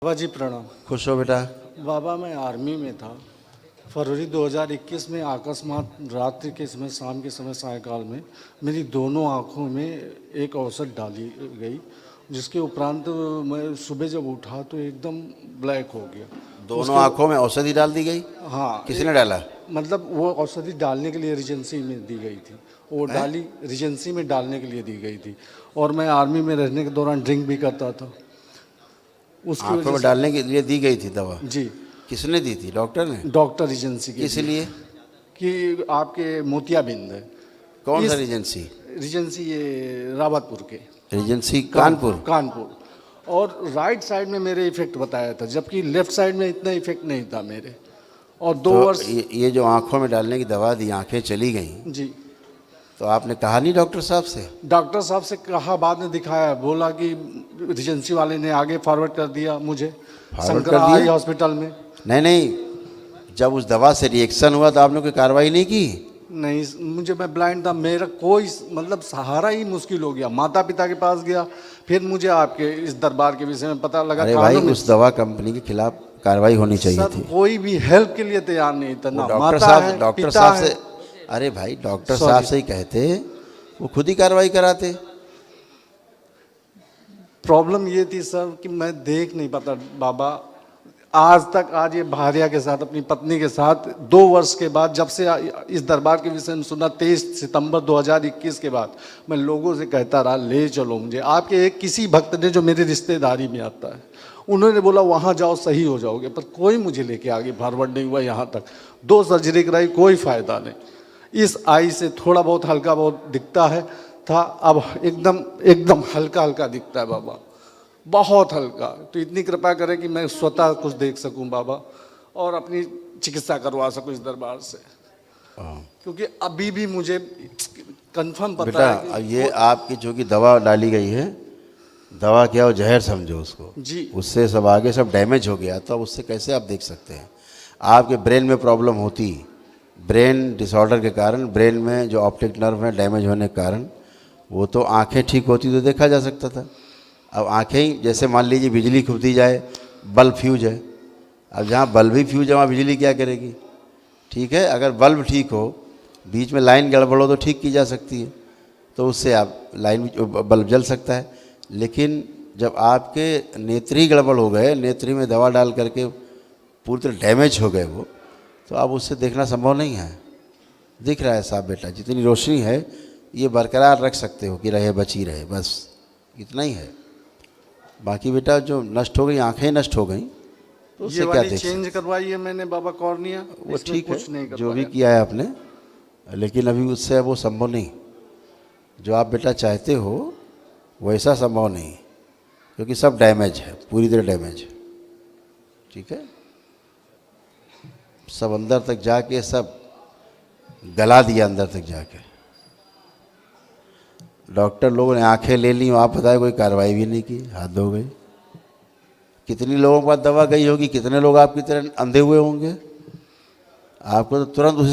बाबा जी प्रणाम। खुश हो बेटा। बाबा मैं आर्मी में था। फरवरी 2021 में अकस्मात रात्रि के समय, शाम के समय, सायकाल में मेरी दोनों आँखों में एक औषध डाली गई, जिसके उपरांत मैं सुबह जब उठा तो एकदम ब्लैक हो गया। दोनों आंखों में औषधि डाल दी गई? हाँ, किसने डाला? मतलब वो औषधि डालने के लिए रिजेंसी में दी गई थी। वो डाली रिजेंसी में डालने के लिए दी गई थी। और मैं आर्मी में रहने के दौरान ड्रिंक भी करता था। उसकी आंखों वजह में से डालने के लिए दी गई थी दवा? जी, किसने दी थी? डॉक्टर ने? डॉक्टर एजेंसी के किस दिए लिए? कि आपके मोतियाबिंद है। कौन सा इस एजेंसी? एजेंसी ये रावतपुर के, एजेंसी कानपुर? कानपुर। और राइट साइड में मेरे इफेक्ट बताया था, जबकि लेफ्ट साइड में इतना इफेक्ट नहीं था मेरे। और 2 तो वर्ष ये जो आंखों में डालने की दवा दी, आंखें चली गई, जी, तो आपने कहा नहीं डॉक्टर साहब से? डॉक्टर साहब से कहा, बाद में दिखाया, बोला कि एजेंसी वाले ने आगे फॉरवर्ड कर दिया मुझे फॉरवर्ड शंकर कर दिया? आई हॉस्पिटल में। नहीं, जब उस दवा से रिएक्शन हुआ तो आपने कोई कार्रवाई नहीं की? नहीं, मुझे, मैं ब्लाइंड था, मेरा कोई मतलब सहारा ही मुश्किल हो गया। माता पिता के पास गया, फिर मुझे आपके इस दरबार के विषय में पता लगा। अरे भाई, उस दवा कंपनी के खिलाफ कार्रवाई होनी चाहिए सर, थी। कोई भी हेल्प के लिए तैयार नहीं था ना। डॉक्टर माता साहब, है, डॉक्टर पिता साहब है। से, अरे भाई डॉक्टर साहब से ही कहते, वो खुद ही कार्रवाई कराते। प्रॉब्लम ये थी सर कि मैं देख नहीं पाता बाबा। आज तक, आज ये भारिया के साथ, अपनी पत्नी के साथ 2 वर्ष के बाद, जब से इस दरबार के विषय में सुना, 23 सितंबर 2021 के बाद मैं लोगों से कहता रहा, ले चलो मुझे। आपके एक किसी भक्त ने, जो मेरी रिश्तेदारी में आता है, उन्होंने बोला वहाँ जाओ सही हो जाओगे, पर कोई मुझे लेके आगे फॉरवर्ड नहीं हुआ। यहाँ तक 2 सर्जरी कराई, कोई फ़ायदा नहीं। इस आई से थोड़ा बहुत हल्का बहुत दिखता है था, अब एकदम हल्का हल्का दिखता है बाबा, बहुत हल्का। तो इतनी कृपा करें कि मैं स्वतः कुछ देख सकूं बाबा, और अपनी चिकित्सा करवा सकूं इस दरबार से, क्योंकि अभी भी मुझे कंफर्म पता बेटा, है कि ये आपकी जो कि दवा डाली गई है, दवा क्या हो, जहर समझो उसको जी, उससे सब आगे सब डैमेज हो गया, तो अब उससे कैसे आप देख सकते हैं? आपके ब्रेन में प्रॉब्लम होती, ब्रेन डिसऑर्डर के कारण, ब्रेन में जो ऑप्टिक नर्व है डैमेज होने के कारण, वो तो आंखें ठीक होती तो देखा जा सकता था। अब आंखें ही, जैसे मान लीजिए बिजली खुबती जाए, बल्ब फ्यूज है, अब जहाँ बल्ब ही फ्यूज है वहाँ बिजली क्या करेगी? ठीक है, अगर बल्ब ठीक हो, बीच में लाइन गड़बड़ हो तो ठीक की जा सकती है, तो उससे आप लाइन, बल्ब जल सकता है। लेकिन जब आपके नेत्री गड़बड़ हो गए, नेत्री में दवा डाल करके पूरी तरह डैमेज हो गए वो, तो अब उससे देखना संभव नहीं है। दिख रहा है साहब बेटा, जितनी रोशनी है ये बरकरार रख सकते हो कि रहे, बची रहे, बस इतना ही है। बाकी बेटा जो नष्ट हो गई, आंखें नष्ट हो गई, तो उससे क्या देख सकते? चेंज करवाई है मैंने बाबा, कॉर्निया, वो ठीक है, नहीं जो भी किया है आपने, लेकिन अभी उससे वो संभव नहीं। जो आप बेटा चाहते हो वैसा संभव नहीं, क्योंकि सब डैमेज है, पूरी तरह डैमेज है। ठीक है, सब अंदर तक जाके सब गला दिया, अंदर तक जाके। डॉक्टर लोगों ने आंखें ले ली, आप बताए कोई कार्रवाई भी नहीं की, हद हो गई। कितनी लोगों के पास दवा गई होगी, कितने लोग आपकी तरह अंधे हुए होंगे? आपको तो तुरंत उसी